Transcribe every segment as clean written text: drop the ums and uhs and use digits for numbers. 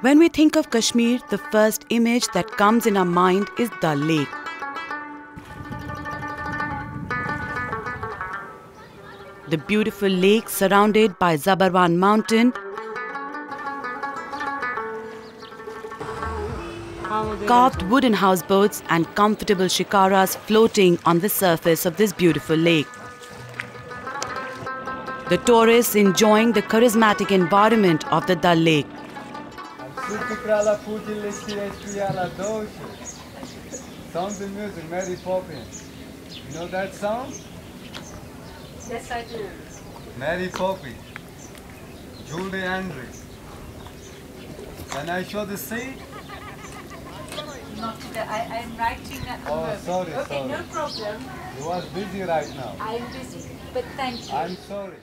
When we think of Kashmir, the first image that comes in our mind is Dal Lake. The beautiful lake surrounded by Zabarwan Mountain, carved wooden houseboats and comfortable shikaras floating on the surface of this beautiful lake. The tourists enjoying the charismatic environment of the Dal Lake. Sound the music, Mary Poppins. You know that sound? Yes, I do. Mary Poppins. Julie Andrews. Can I show the seat? Not today. I'm writing at the moment. Sorry, okay, sorry. no problem. You are busy right now. I'm busy, but thank you. I'm sorry.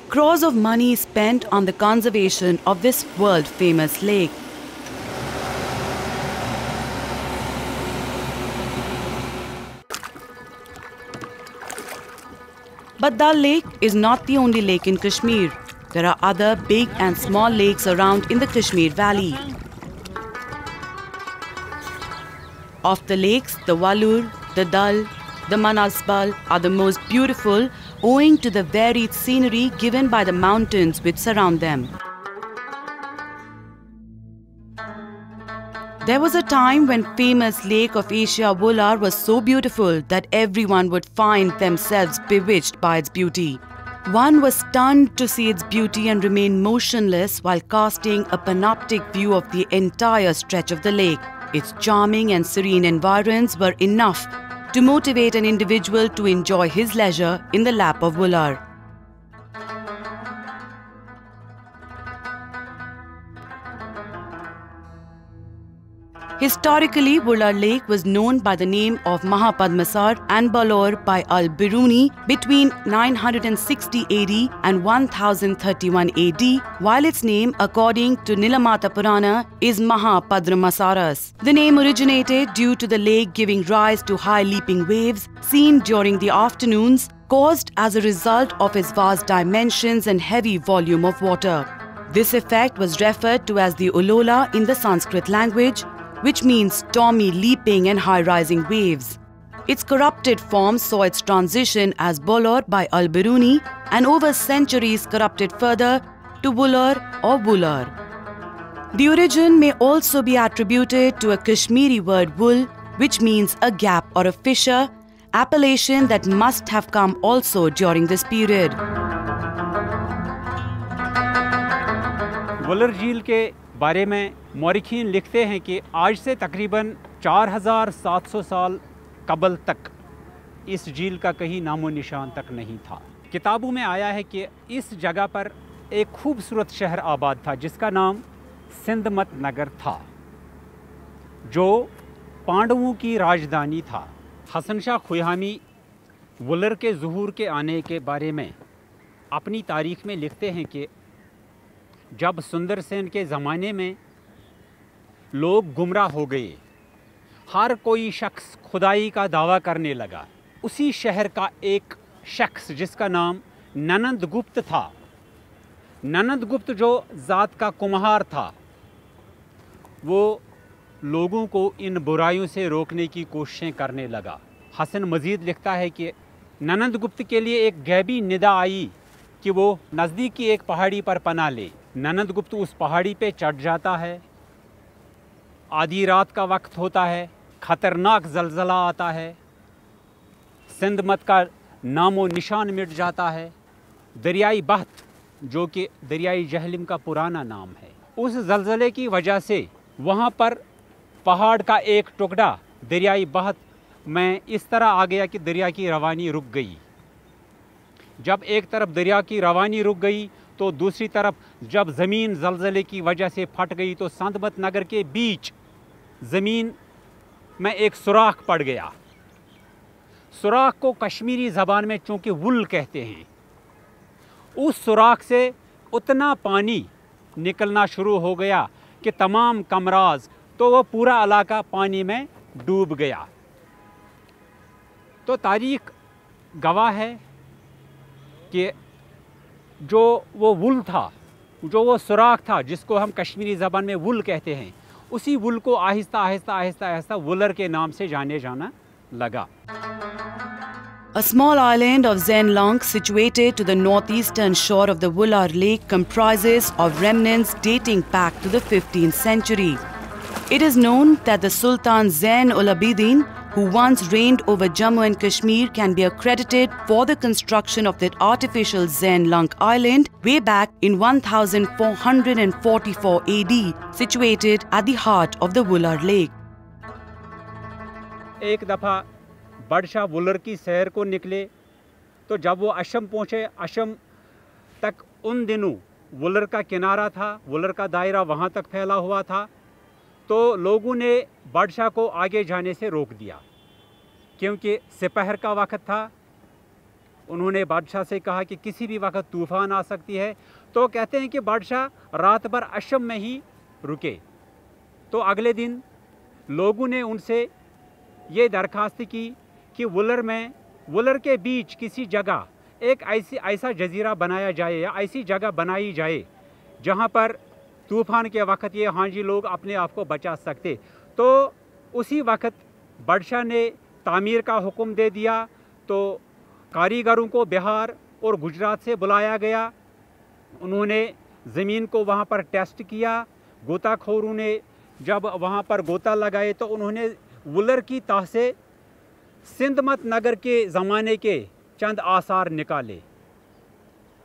Crores of money spent on the conservation of this world-famous lake. But Dal Lake is not the only lake in Kashmir. There are other big and small lakes around in the Kashmir Valley. Of the lakes, the Walur, the Dal, the Manasbal are the most beautiful owing to the varied scenery given by the mountains which surround them. There was a time when famous lake of Asia Wular was so beautiful that everyone would find themselves bewitched by its beauty. One was stunned to see its beauty and remain motionless while casting a panoptic view of the entire stretch of the lake. Its charming and serene environs were enough to motivate an individual to enjoy his leisure in the lap of Wular. Historically, Wular Lake was known by the name of Mahapadmasar and Balor by Al-Biruni between 960 AD and 1031 AD, while its name, according to Nilamata Purana, is Mahapadramasaras. The name originated due to the lake giving rise to high leaping waves seen during the afternoons, caused as a result of its vast dimensions and heavy volume of water. This effect was referred to as the Ulola in the Sanskrit language, which means stormy leaping and high-rising waves. Its corrupted form saw its transition as Bolor by Al-Biruni and over centuries corrupted further to Wular or Wular. The origin may also be attributed to a Kashmiri word wul, which means a gap or a fissure, appellation that must have come also during this period. Wular झील के बारे में मौरिखीन लिखते हैं कि आज से तकरीबन 4700 साल कबल तक इस झील का कहीं नामो निशान तक नहीं था। किताबों में आया है कि इस जगह पर एक खूबसूरत शहर आबाद था जिसका नाम सिंधमत नगर था, जो पांडवों की राजधानी था। हसन शाह खुयामी वुलर के ज़ुहूर के आने के बारे में अपनी तारीख़ में लिखते हैं कि जब सुंदर सेन के ज़माने में लोग गुमराह हो गए, हर कोई शख्स खुदाई का दावा करने लगा, उसी शहर का एक शख्स जिसका नाम ननंद गुप्त था, ननंद गुप्त जो ज़ात का कुम्हार था, वो लोगों को इन बुराइयों से रोकने की कोशिशें करने लगा। हसन मज़ीद लिखता है कि ननंद गुप्त के लिए एक गैबी निदा आई कि वो नज़दीक की एक पहाड़ी पर पनाह ले। ननंद गुप्त उस पहाड़ी पे चढ़ जाता है, आधी रात का वक्त होता है, ख़तरनाक ज़लज़ला आता है, सिंधमत का नामो निशान मिट जाता है। दरियाई बहत जो कि दरियाई जहलिम का पुराना नाम है, उस ज़लज़ले की वजह से वहाँ पर पहाड़ का एक टुकड़ा दरियाई बहत में इस तरह आ गया कि दरिया की रवानी रुक गई। जब एक तरफ दरिया की रवानी रुक गई तो दूसरी तरफ जब ज़मीन ज़लज़ले की वजह से फट गई तो सिंधमत नगर के बीच ज़मीन में एक सुराख पड़ गया। सुराख को कश्मीरी ज़बान में चूँकि वुल कहते हैं, उस सुराख से उतना पानी निकलना शुरू हो गया कि तमाम कमराज, तो वो पूरा इलाका पानी में डूब गया। तो तारीख़ गवाह है कि जो वो वुल था जो वो सुराख था जिसको हम कश्मीरी ज़बान में वुल कहते हैं, उसी वुल को आहिस्ता आहिस्ता आहिस्ता आहिस्ता वुलर के नाम से जाने जाना लगा। A small island of Zen Lank situated to the northeastern shore of the Wular Lake comprises of remnants dating back to the 15th century. It is known that the Sultan Zain ul Abidin, who once reigned over Jammu and Kashmir, can be accredited for the construction of that artificial Zen Lank island way back in 1444 AD, situated at the heart of the Wular Lake. एक दफ़ा बादशाह वुलर की सैर को निकले तो जब वो अशम पहुँचे, अशम तक उन दिनों वुलर का किनारा था, वुलर का दायरा वहाँ तक फैला हुआ था, तो लोगों ने बादशाह को आगे जाने से रोक दिया क्योंकि दोपहर का वक्त था। उन्होंने बादशाह से कहा कि किसी भी वक्त तूफ़ान आ सकती है, तो कहते हैं कि बादशाह रात भर अशम में ही रुके। तो अगले दिन लोगों ने उनसे ये दरख्वास्त की कि वुलर के बीच किसी जगह एक ऐसा जजीरा बनाया जाए या ऐसी जगह बनाई जाए जहाँ पर तूफ़ान के वक्त ये हांजी लोग अपने आप को बचा सकते। तो उसी वक्त बादशाह ने तामीर का हुक्म दे दिया, तो कारीगरों को बिहार और गुजरात से बुलाया गया। उन्होंने ज़मीन को वहाँ पर टेस्ट किया। गोताखोरों ने जब वहाँ पर गोता लगाए तो उन्होंने वुलर की तह से सिंधमत नगर के ज़माने के चंद आसार निकाले।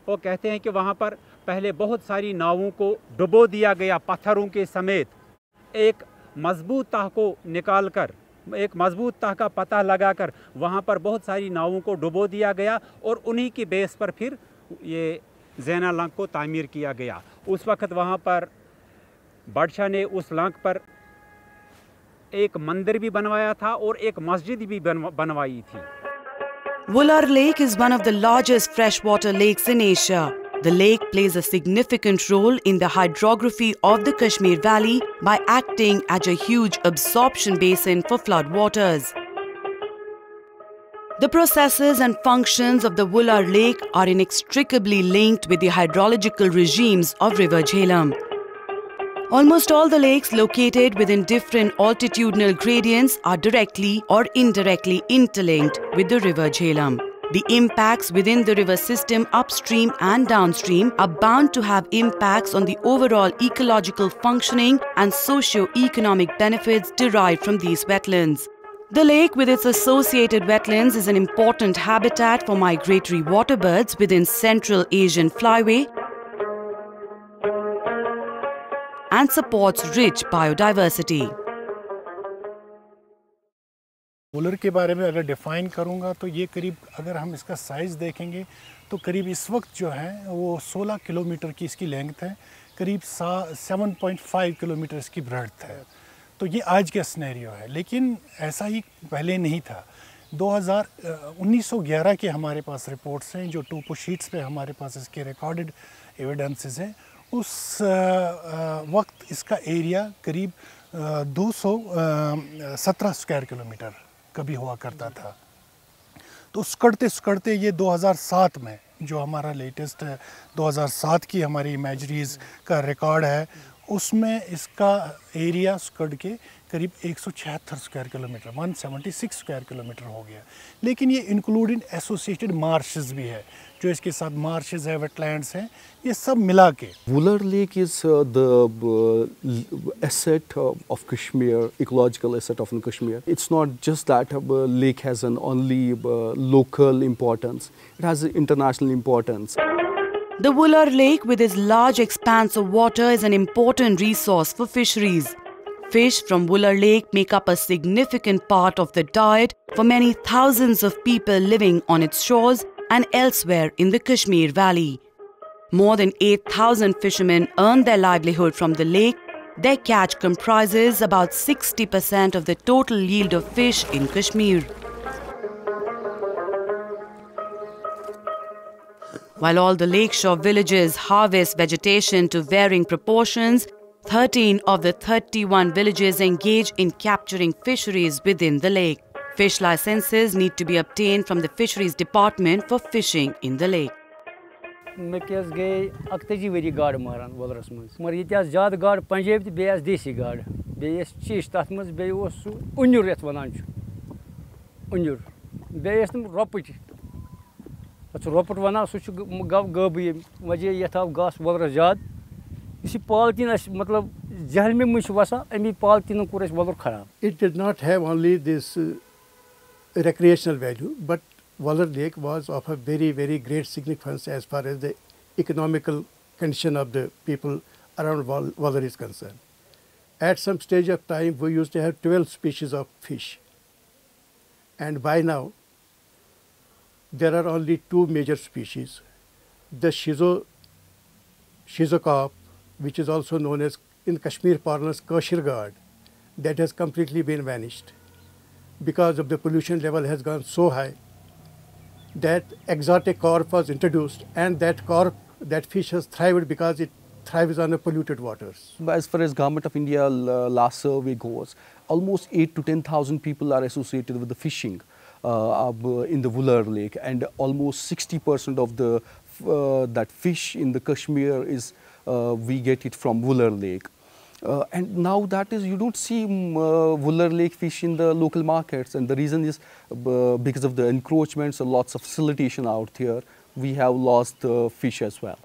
वो कहते हैं कि वहाँ पर पहले बहुत सारी नावों को डुबो दिया गया पत्थरों के समेत। एक मजबूत तह को निकालकर, एक मजबूत तह का पता लगाकर वहाँ पर बहुत सारी नावों को डुबो दिया गया और उन्हीं की बेस पर फिर ये ज़ैन लंक को तामीर किया गया। उस वक्त वहाँ पर बादशाह ने उस लंक पर एक मंदिर भी बनवाया था और एक मस्जिद भी बनवाई थी। Wular Lake is one of the largest freshwater lakes in Asia. The lake plays a significant role in the hydrography of the Kashmir Valley by acting as a huge absorption basin for flood waters. The processes and functions of the Wular Lake are inextricably linked with the hydrological regimes of River Jhelum. Almost all the lakes located within different altitudinal gradients are directly or indirectly interlinked with the River Jhelum. The impacts within the river system upstream and downstream are bound to have impacts on the overall ecological functioning and socio-economic benefits derived from these wetlands. The lake with its associated wetlands is an important habitat for migratory waterbirds within Central Asian Flyway and supports rich biodiversity. Wular के बारे में अगर define करूंगा तो ये करीब, अगर हम इसका साइज़ देखेंगे तो करीब इस वक्त जो है वो 16 किलोमीटर की इसकी लेंथ है, करीब 7.5 किलोमीटर इसकी ब्रेड्थ है। तो ये आज का सिनेरियो है, लेकिन ऐसा ही पहले नहीं था। 1911 के हमारे पास रिपोर्ट्स हैं जो टोपो शीट्स पे हमारे पास इसके रिकॉर्डेड एविडेंसेस हैं। उस वक्त इसका एरिया करीब 217 स्क्वायर किलोमीटर कभी हुआ करता था। तो सुकड़ते ये 2007 में जो हमारा लेटेस्ट 2007 की हमारी इमेजरीज़ का रिकॉर्ड है, उसमें इसका एरिया सुकड़ के करीब 176 स्क्वायर किलोमीटर 176 स्क्वायर किलोमीटर हो गया। लेकिन ये इंक्लूडिंग एसोसिएटेड मार्शेस भी है, जो इसके साथ मार्शेस है, वेटलैंड्स हैं, ये सब मिला के। Wular Lake is the asset of Kashmir, ecological asset of Kashmir. It's not just that lake has an only local importance, it has international importance. The Wular Lake with its large expanse of water is an important resource for fisheries. Fish from Wular Lake make up a significant part of the diet for many thousands of people living on its shores and elsewhere in the Kashmir Valley. More than 8,000 fishermen earn their livelihood from the lake. Their catch comprises about 60% of the total yield of fish in Kashmir. While all the lakeshore villages harvest vegetation to varying proportions, 13 of the 31 villages engage in capturing fisheries within the lake. Fish licenses need to be obtained from the fisheries department for fishing in the lake. मे गए 41 worry गाड़ मारान वलरस मज मगर ये ज़्यादा गाड़ पंजाब तो बे देसी गाड़ बे चीश तथ मज बे सू उन्युर ये वन उन्युर बे तम रोपच रोपट वन सह गव गब ये वजह ये आव घास वलरस ज़्यादा इस पॉलिथीन मतलब जहलमे मुझ वसा अमी पॉलिथीन कोर वलर खराब. It did not have only this recreational value, but Waller Lake was of a very, very great significance as far as the economical condition of the people around Waller is concerned. At some stage of time, we used to have 12 species of fish. And by now, there are only 2 major species. The schizocarp, which is also known as in Kashmir parlance Kashirgad, that has completely been vanished because of the pollution level has gone so high that exotic carp was introduced, and that fish has thrived because it thrives on the polluted waters. As far as Government of India last survey goes, almost 8 to 10,000 people are associated with the fishing in the Wular Lake, and almost 60% of the that fish in the Kashmir is we get it from Wular Lake. And now that is, you don't see Wular Lake fish in the local markets, and the reason is because of the encroachments and lots of siltation out here, we have lost the fish as well.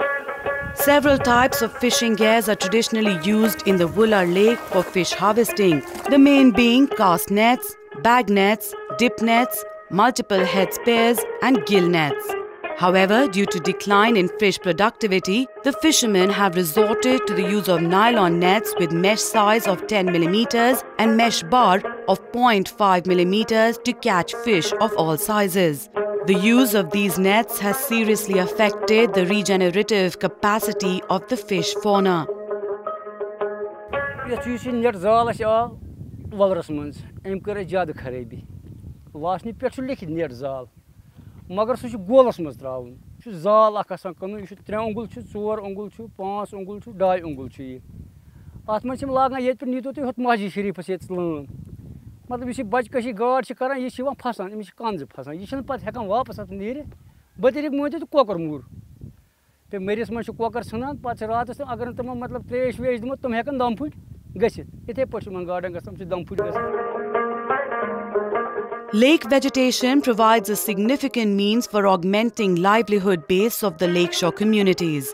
Several types of fishing gears are traditionally used in the Wular Lake for fish harvesting, the main being cast nets, bag nets, dip nets, multiple head spears and gill nets. However, due to decline in fish productivity, the fishermen have resorted to the use of nylon nets with mesh size of 10 mm and mesh bar of 0.5 mm to catch fish of all sizes. The use of these nets has seriously affected the regenerative capacity of the fish fauna. मगर सह goals मज त्राउन जाल आसान कन यह 3 उंगुल 4 उंगुल 5 उंगुल 2 उंगुल अत मे लागान ये नीतो तुम होत माजी शरीफस ये लान मतलब यह बचकशी गाड़ कर यह फसान अमिस कंज फसान यह पे हेकान वापस अत नीर बतरिक मोदी तो कोकर मूर तो मरिस मज कोकर सान पे रात अगर तम मतलब त्रेश वेश दमो तम हेकान दम फुट गसित इथे पे गाड़न गम दम फुट ग. Lake vegetation provides a significant means for augmenting livelihood base of the lakeshore communities.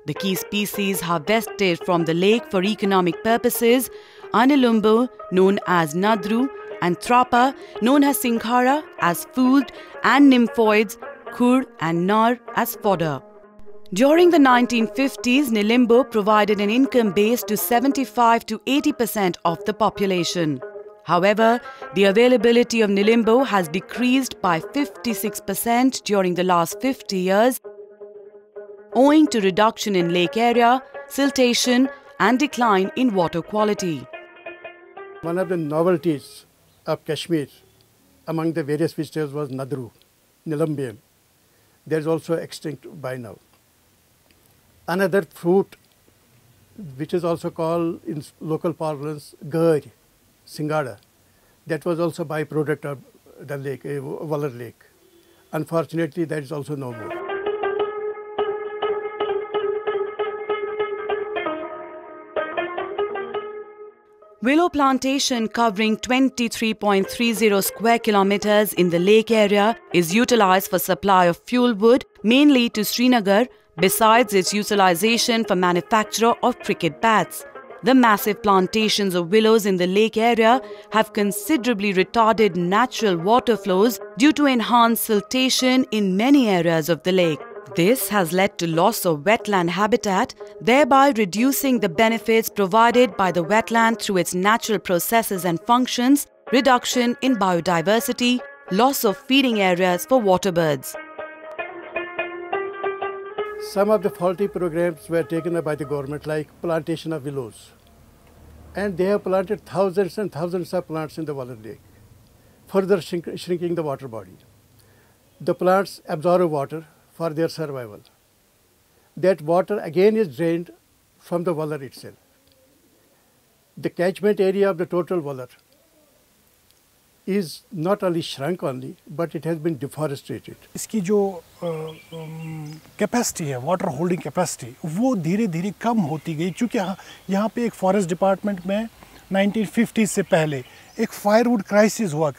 The key species harvested from the lake for economic purposes are Nilumbu, known as Nadru, and Thrapa, known as Singhara, as food, and nymphoids, Khur and Nar, as fodder. During the 1950s, Nilimbu provided an income base to 75 to 80% of the population. However, the availability of Nilimbu has decreased by 56% during the last 50 years, owing to reduction in lake area, siltation, and decline in water quality. One of the novelties of Kashmir among the various visitors was Nadru, Nilumbium. There is also extinct by now. Another fruit, which is also called in local parlance Gar, Singada, that was also byproduct of the lake, Waller Lake. Unfortunately, that is also no more. Willow plantation covering 23.30 square kilometers in the lake area is utilized for supply of fuel wood, mainly to Srinagar, besides its utilization for manufacture of cricket bats. The massive plantations of willows in the lake area have considerably retarded natural water flows due to enhanced siltation in many areas of the lake. This has led to loss of wetland habitat, thereby reducing the benefits provided by the wetland through its natural processes and functions, reduction in biodiversity, loss of feeding areas for waterbirds. Some of the faulty programs were taken up by the government, like plantation of willows. And they have planted thousands and thousands of plants in the Waller Lake, further shrinking the water body. The plants absorb water for their survival. That water again is drained from the Waller itself. The catchment area of the total Waller is not only shrunk only, but it has been deforested. इसकी जो capacity है, water holding capacity, वो धीरे धीरे कम होती गई, क्योंकि यहाँ पे एक फॉरेस्ट डिपार्टमेंट में 1950 से पहले एक फायरवुड क्राइसिस हुआ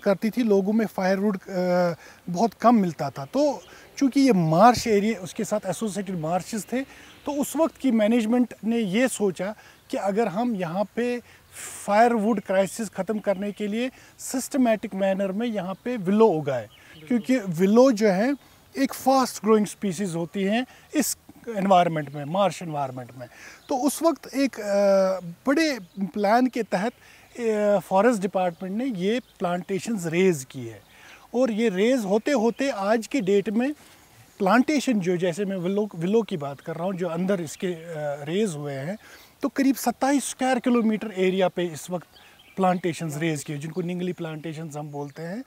करती थी। लोगों में फायरवुड बहुत कम मिलता था। तो चूँकि ये मार्श एरिया, उसके साथ एसोसिएटेड मार्शेस थे, तो उस वक्त की मैनेजमेंट ने ये सोचा कि अगर हम यहाँ पे फायरवुड क्राइसिस ख़त्म करने के लिए सिस्टमैटिक मैनर में यहाँ पे विलो उगाए, क्योंकि विलो जो है एक फास्ट ग्रोइंग स्पीसीज़ होती हैं इस एनवायरनमेंट में, मार्श एनवायरनमेंट में। तो उस वक्त एक बड़े प्लान के तहत फॉरेस्ट डिपार्टमेंट ने ये प्लांटेशंस रेज़ की है, और ये रेज़ होते होते आज के डेट में प्लांटेशन जो, जैसे मैं विलो की बात कर रहा हूँ, जो अंदर इसके रेज़ हुए हैं, तो करीब 27 स्क्वायर किलोमीटर एरिया पे इस वक्त प्लांटेशंस रेज़ किए, जिनको निंगली प्लांटेशंस हम बोलते हैं।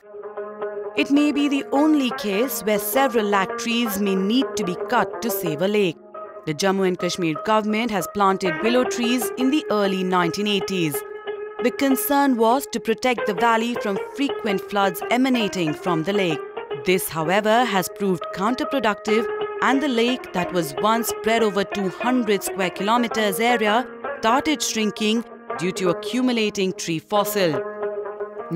It may be the only case where several lakh trees may need to be cut to save a lake. The Jammu and Kashmir government has planted willow trees in the early 1980s. The concern was to protect the valley from frequent floods emanating from the lake. This, however, has proved counterproductive, and the lake that was once spread over 200 square kilometers area started shrinking due to accumulating tree fossil.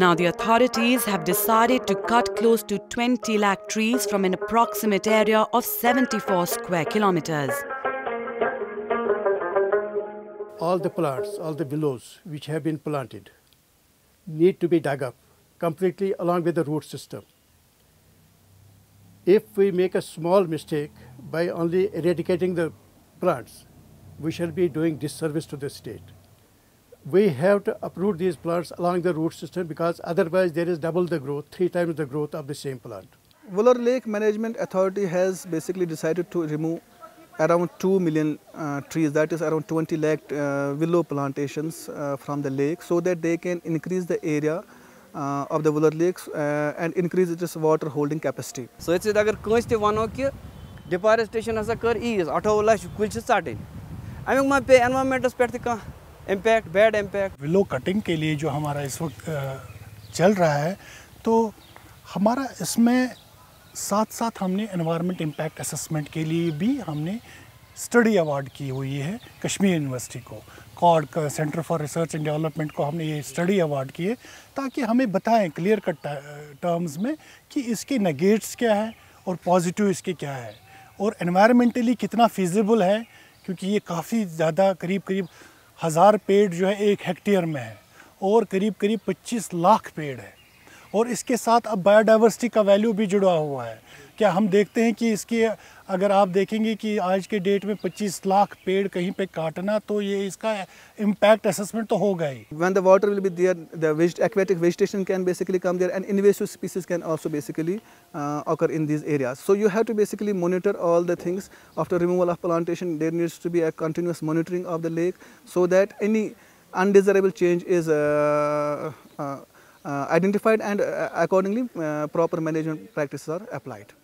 Now the authorities have decided to cut close to 20 lakh trees from an approximate area of 74 square kilometers. All the plants, all the willows which have been planted need to be dug up completely along with the root system. If we make a small mistake by only eradicating the plants, we shall be doing disservice to the state. We have to uproot these plants along the root system, because otherwise there is double the growth, 3 times the growth of the same plant. Wular Lake Management Authority has basically decided to remove around 2 million trees, that is around 20 lakh willow plantations from the lake, so that they can increase the area of the Wular Lakes and increase its water holding capacity. So it's agar kansi te vano ki deforestation hasa kar ease 28 lakh kul chh țatin. Amik ma pe environmental pe ka impact, bad impact. Willow cutting के लिए जो हमारा इस वक्त चल रहा है, तो हमारा इसमें साथ साथ हमने एनवायरनमेंट इम्पैक्ट असेसमेंट के लिए भी हमने स्टडी अवार्ड की हुई है कश्मीर यूनिवर्सिटी को, कॉड का centre for research and development को हमने ये स्टडी अवार्ड किए, ताकि हमें बताएं क्लियर कट टर्म्स में कि इसके नेगेट्स क्या है और पॉजिटिव इसके क्या है, और एनवायरमेंटली कितना फिजिबल है, क्योंकि ये काफ़ी ज़्यादा करीब 1000 पेड़ जो है 1 हेक्टेयर में है, और करीब 25 लाख पेड़ है, और इसके साथ अब बायोडाइवर्सिटी का वैल्यू भी जुड़ा हुआ है। क्या हम देखते हैं कि इसके, अगर आप देखेंगे कि आज के डेट में 25 लाख पेड़ कहीं पे काटना, तो ये इसका इम्पैक्ट असेसमेंट तो होगा ही। When the water will be there, the aquatic vegetation can basically come there, and invasive species can also basically occur in these areas. So you have to basically monitor all the things. After removal of plantation, there needs to be a continuous monitoring of the lake, so that any undesirable change is identified, and accordingly proper management practices are applied.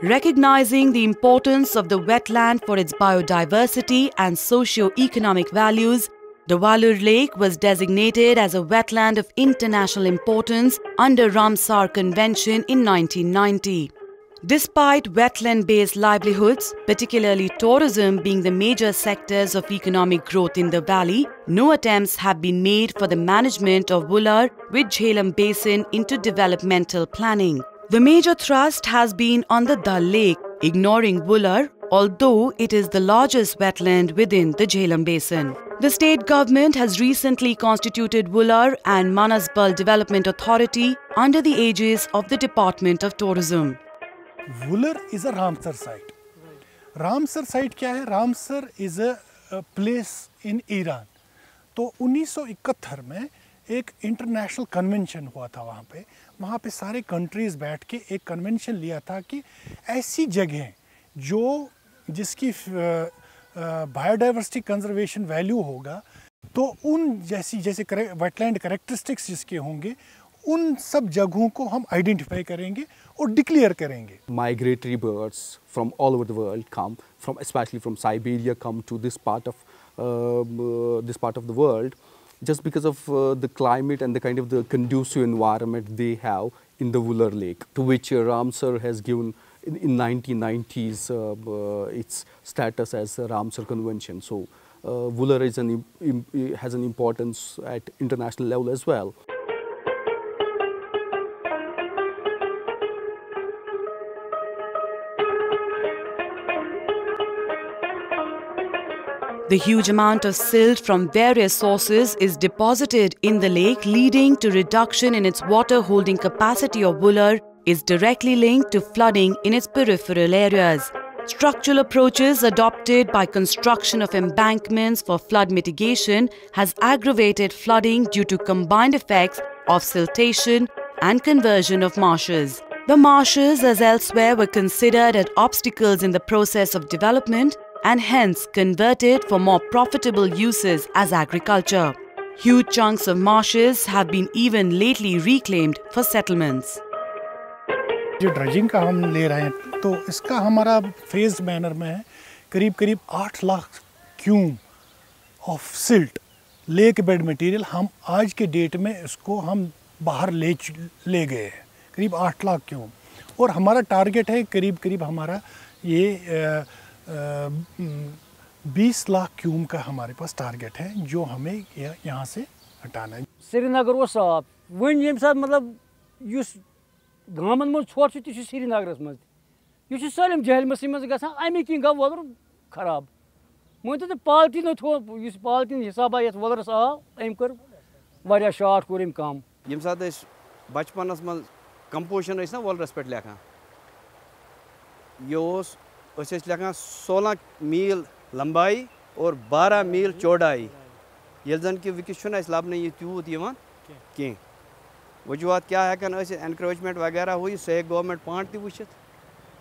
Recognizing the importance of the wetland for its biodiversity and socio-economic values, the Wular Lake was designated as a wetland of international importance under Ramsar Convention in 1990. Despite wetland-based livelihoods, particularly tourism being the major sectors of economic growth in the valley, no attempts have been made for the management of Wular with Jhelum Basin into developmental planning. The major thrust has been on the Dal Lake, ignoring Wular, although it is the largest wetland within the Jhelum Basin. The state government has recently constituted Wular and Manasbal Development Authority under the aegis of the Department of Tourism. Wular is a Ramsar site. Ramsar site क्या है? Ramsar is a place in Iran. तो 1971 में एक international convention हुआ था वहाँ पे सारे कंट्रीज़ बैठ के एक कन्वेंशन लिया था कि ऐसी जगह जिसकी बायोडाइवर्सिटी कंजर्वेशन वैल्यू होगा, तो उन जैसे वेटलैंड कैरेक्टरिस्टिक्स जिसके होंगे, उन सब जगहों को हम आइडेंटिफाई करेंगे और डिक्लेयर करेंगे. Migratory birds from all over the world come from, especially from Siberia, come to this part of the world just because of the climate and the kind of the conducive environment they have in the Vular Lake, to which Ramsar has given in 1990s its status as a Ramsar Convention. So Vular is has an importance at international level as well. The huge amount of silt from various sources is deposited in the lake, leading to reduction in its water holding capacity of Vular, is directly linked to flooding in its peripheral areas. Structural approaches adopted by construction of embankments for flood mitigation has aggravated flooding due to combined effects of siltation and conversion of marshes. The marshes, as elsewhere, were considered as obstacles in the process of development and hence converted for more profitable uses as agriculture. Huge chunks of marshes have been even lately reclaimed for settlements. जो dredging का हम ले रहे हैं तो इसका हमारा phase manner में है करीब 8 lakh cube of silt lake bed material हम आज के डेट में इसको हम बाहर ले गए हैं करीब 8 लाख क्यूब और हमारा टारगेट है करीब हमारा ये 20 लाख क्यूब का हमारे पास टारगेट है जो हमें यहाँ से हटाना है। श्रीनगर वो साफ वन ये साथ मतलब युस गामन मज छोट श्रीनगर मज यह सालम जहलमसी मज ग अमे कि गो वलर खराब मान तो पॉलिथीन थो पॉलिथीन हिसाब ये वलरस आव अम कर वारिया शार्ट कोर अम कम यम साथ बचपनस मज कंपोजिशन ना वलरस पे लेखान यह लेखान 16 मील लंबाई और 12 मील चौड़ाई ये जन कि विकस लबन यह तूत कह वजूहत क्या हेकन एनक्रोचमेंट वगैरह हुई सह गवर्नमेंट पान ति वुचित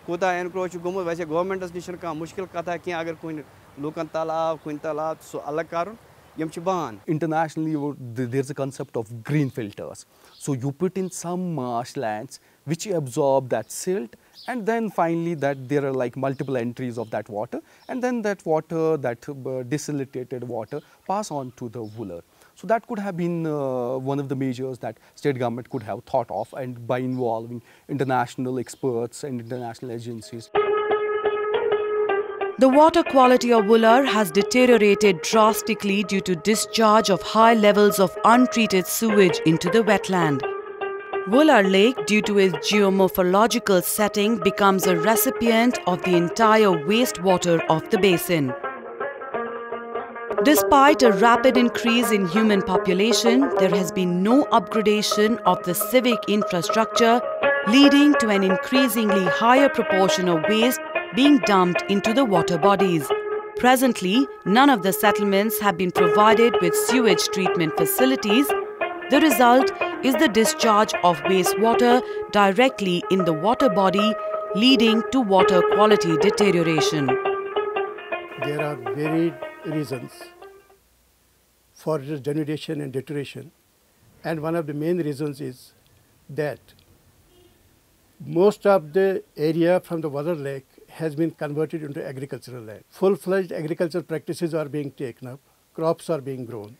कूता एनक्रोच गोमुत वैसे गवर्नमेंटस निश मुश्किल कथा कह अगर कुन लूकन तल आव कुन तल आव सो अलग कर बान। Internationally, there's a concept of green filters. So you put in some marshlands which absorb that silt, and then finally that there are like multiple entries of that water, and then that water, that desalinated water, pass on to the Vular. So that could have been one of the measures that state government could have thought of, and by involving international experts and international agencies. The water quality of Vular has deteriorated drastically due to discharge of high levels of untreated sewage into the wetland. Vular Lake, due to its geomorphological setting, becomes a recipient of the entire wastewater of the basin. Despite a rapid increase in human population, there has been no upgradation of the civic infrastructure, leading to an increasingly higher proportion of waste being dumped into the water bodies. Presently, none of the settlements have been provided with sewage treatment facilities. The result is the discharge of wastewater directly in the water body, leading to water quality deterioration. There are varied reasons for this denudation and deterioration, and one of the main reasons is that most of the area from the Vular Lake has been converted into agricultural land. Full-fledged agricultural practices are being taken up, crops are being grown.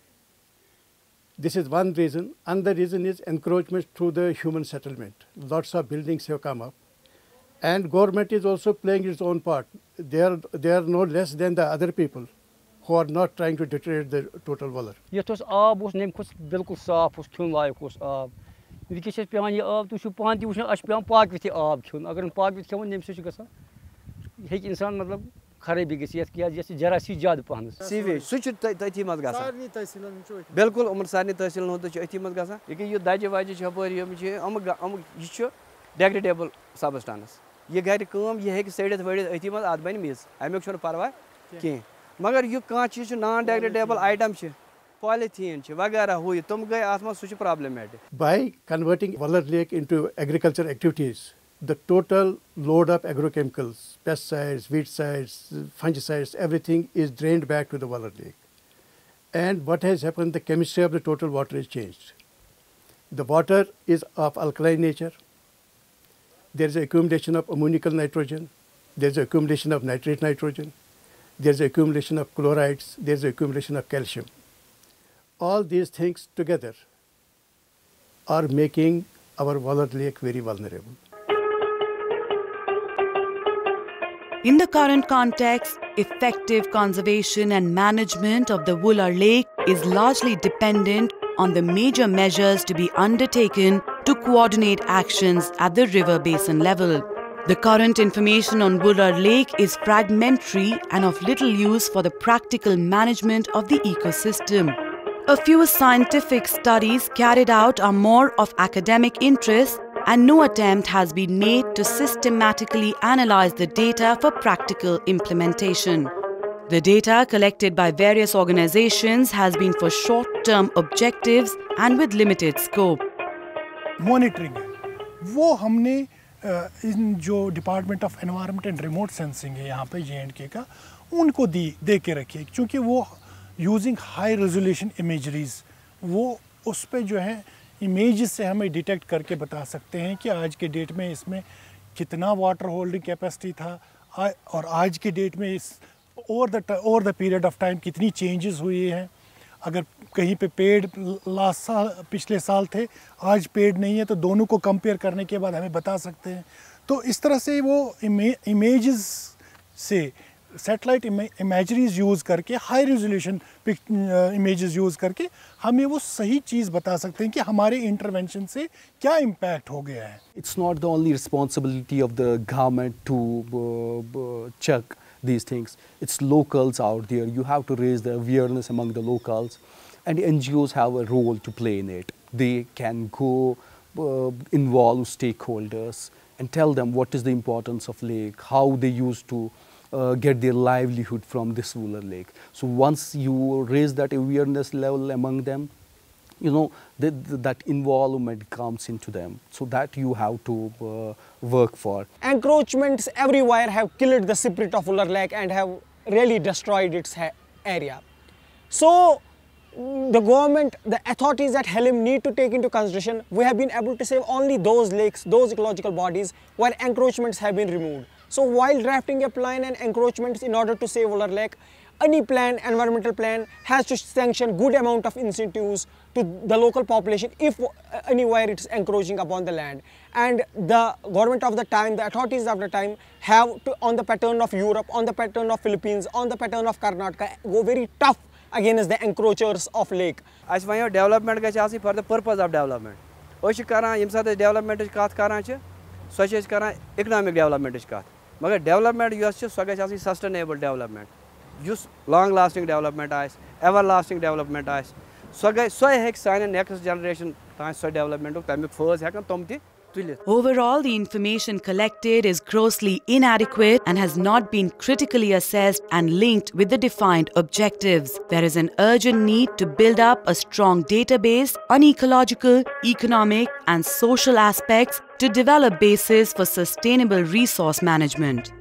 This is one reason. Another reason is encroachment through the human settlement. Lots of buildings have come up, and government is also playing its own part. They are no less than the other people who are not trying to deteriorate the total Vular. Yet आब उस name खुश बिल्कुल साफ उस खुन लायक उस आब विकस पेवान यह आब तुम पान तुम पेवान पाक विथ आब खुन अगर पाक विथ खेवन नम सह हेक इंसान मतलब खराबी गि जरासी ज्यादा पहन सीवेज सह तथी मज ग बिल्कुल उमर सारे तहसील अथी मज ग यह दजि वजि यह डेग्रेडेबल सबस्टांस यह गर यह सड़ित वड़ित अथी मज अत बन मेज अमुक परवाह कह मगर यह कह चीज नॉन डेग्रेडेबल आइटम पॉलीथीन वगैरह हुई तुम गए अत मज सह problematic. By converting Vular Lake into agricultural activities, the total load of agrochemicals, pesticides, weedicides, fungicides, everything is drained back to the Vular Lake. And what has happened, the chemistry of the total water is changed. The water is of alkaline nature. There is an accumulation of ammonical nitrogen. There is an accumulation of nitrate nitrogen. There is an accumulation of chlorides. There is an accumulation of calcium. all these things together are making our Wular Lake very vulnerable. In the current context, effective conservation and management of the Wular Lake is largely dependent on the major measures to be undertaken to coordinate actions at the river basin level. The current information on Wular Lake is fragmentary and of little use for the practical management of the ecosystem. A few scientific studies carried out are more of academic interest, and no attempt has been made to systematically analyze the data for practical implementation. The data collected by various organizations has been for short-term objectives and with limited scope. Monitoring है, वो हमने इन जो department of environment and remote sensing है यहाँ पे J&K का, उनको दे के रखिए, क्योंकि वो यूजिंग हाई रेजोल्यूशन इमेजरीज, वो उस पे जो है इमेजेस से हमें डिटेक्ट करके बता सकते हैं कि आज के डेट में इसमें कितना वाटर होल्डिंग कैपेसिटी था और आज के डेट में इस over the period of time कितनी चेंजेस हुई हैं। अगर कहीं पे पेड़ पिछले साल थे, आज पेड़ नहीं है, तो दोनों को कंपेयर करने के बाद हमें बता सकते हैं। तो इस तरह से वो इमेजेस से सैटेलाइट इमेजरीज यूज़ करके, हाई रेजोल्यूशन इमेजेस यूज़ करके हमें वो सही चीज़ बता सकते हैं कि हमारे इंटरवेंशन से क्या इम्पैक्ट हो गया है। It's not the only responsibility of the government to check these things. It's locals out there. You have to raise the awareness among the locals, and NGOs have a role to play in it. They can go involve stakeholders and tell them what is the importance of lake, how they used to get their livelihood from this Wular Lake. So once you raise that awareness level among them, you know, that involvement comes into them. So that you have to work for. Encroachments everywhere have killed the spirit of Wular Lake and have really destroyed its area. So the government, the authorities at Helim need to take into consideration, we have been able to save only those lakes, those ecological bodies where encroachments have been removed. So while drafting a plan and encroachments in order to save Wular Lake, any plan, environmental plan, has to sanction good amount of incentives to the local population if anywhere it's encroaching upon the land. And the government of the time, the authorities of the time have to, on the pattern of Europe, on the pattern of Philippines, on the pattern of Karnataka, go very tough against the encroachers of lake. As for development for the purpose of development. Osh karan yem sat development is kath karan che, so is karan economic development is kath. Magar development yus che so gach sustainable development. Use long lasting development is, everlasting development is. So hek sign next generation so development of first hekan tomti. Overall, the information collected is grossly inadequate and has not been critically assessed and linked with the defined objectives. There is an urgent need to build up a strong database on ecological, economic and social aspects to develop bases for sustainable resource management.